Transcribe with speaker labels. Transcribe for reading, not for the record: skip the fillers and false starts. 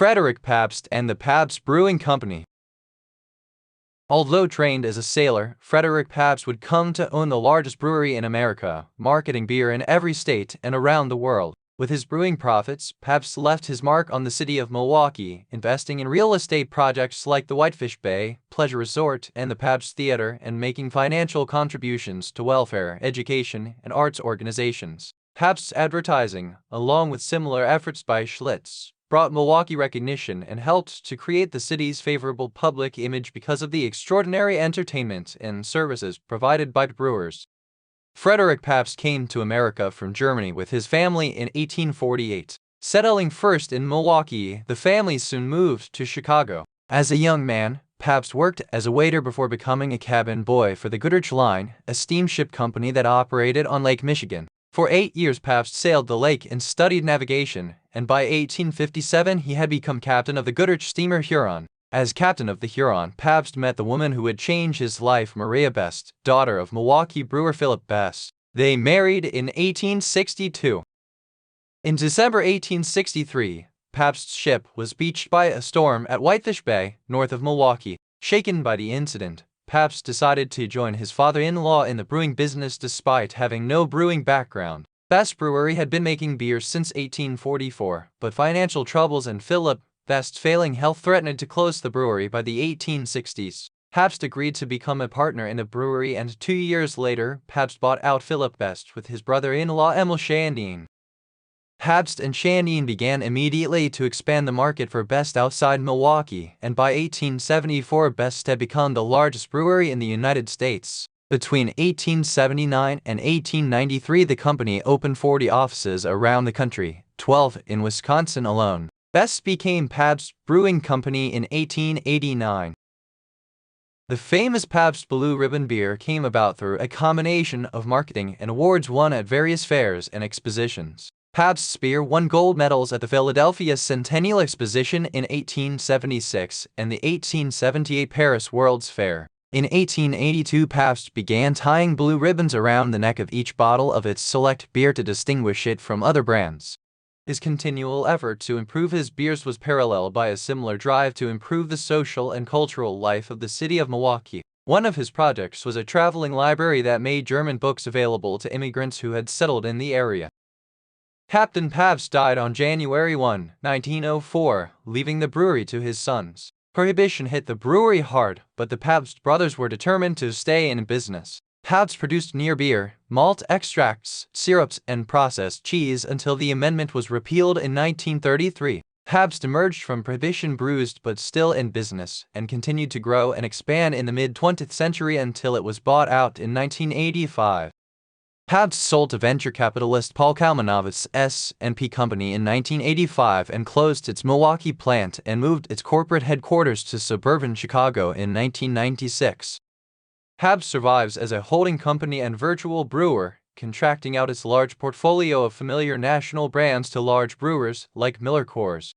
Speaker 1: Frederick Pabst and the Pabst Brewing Company. Although trained as a sailor, Frederick Pabst would come to own the largest brewery in America, marketing beer in every state and around the world. With his brewing profits, Pabst left his mark on the city of Milwaukee, investing in real estate projects like the Whitefish Bay, Pleasure Resort, and the Pabst Theater, and making financial contributions to welfare, education, and arts organizations. Pabst's advertising, along with similar efforts by Schlitz, brought Milwaukee recognition and helped to create the city's favorable public image because of the extraordinary entertainment and services provided by brewers. Frederick Pabst came to America from Germany with his family in 1848. Settling first in Milwaukee, the family soon moved to Chicago. As a young man, Pabst worked as a waiter before becoming a cabin boy for the Goodrich Line, a steamship company that operated on Lake Michigan. For 8 years Pabst sailed the lake and studied navigation, and by 1857 he had become captain of the Goodrich steamer Huron. As captain of the Huron, Pabst met the woman who would change his life, Maria Best, daughter of Milwaukee brewer Philip Best. They married in 1862. In December 1863, Pabst's ship was beached by a storm at Whitefish Bay, north of Milwaukee. Shaken by the incident, Pabst decided to join his father-in-law in the brewing business despite having no brewing background. Best Brewery had been making beer since 1844, but financial troubles and Philip Best's failing health threatened to close the brewery by the 1860s. Pabst agreed to become a partner in the brewery, and 2 years later, Pabst bought out Philip Best with his brother-in-law Emil Shandin. Pabst and Shandin began immediately to expand the market for Best outside Milwaukee, and by 1874 Best had become the largest brewery in the United States. Between 1879 and 1893 the company opened 40 offices around the country, 12 in Wisconsin alone. Best became Pabst Brewing Company in 1889. The famous Pabst Blue Ribbon beer came about through a combination of marketing and awards won at various fairs and expositions. Pabst's beer won gold medals at the Philadelphia Centennial Exposition in 1876 and the 1878 Paris World's Fair. In 1882, Pabst began tying blue ribbons around the neck of each bottle of its select beer to distinguish it from other brands. His continual effort to improve his beers was paralleled by a similar drive to improve the social and cultural life of the city of Milwaukee. One of his projects was a traveling library that made German books available to immigrants who had settled in the area. Captain Pabst died on January 1, 1904, leaving the brewery to his sons. Prohibition hit the brewery hard, but the Pabst brothers were determined to stay in business. Pabst produced near beer, malt extracts, syrups, and processed cheese until the amendment was repealed in 1933. Pabst emerged from prohibition bruised but still in business, and continued to grow and expand in the mid-20th century until it was bought out in 1985. Pabst sold to venture capitalist Paul Kalmanovitz S&P Company in 1985 and closed its Milwaukee plant and moved its corporate headquarters to suburban Chicago in 1996. Pabst survives as a holding company and virtual brewer, contracting out its large portfolio of familiar national brands to large brewers like Miller Coors.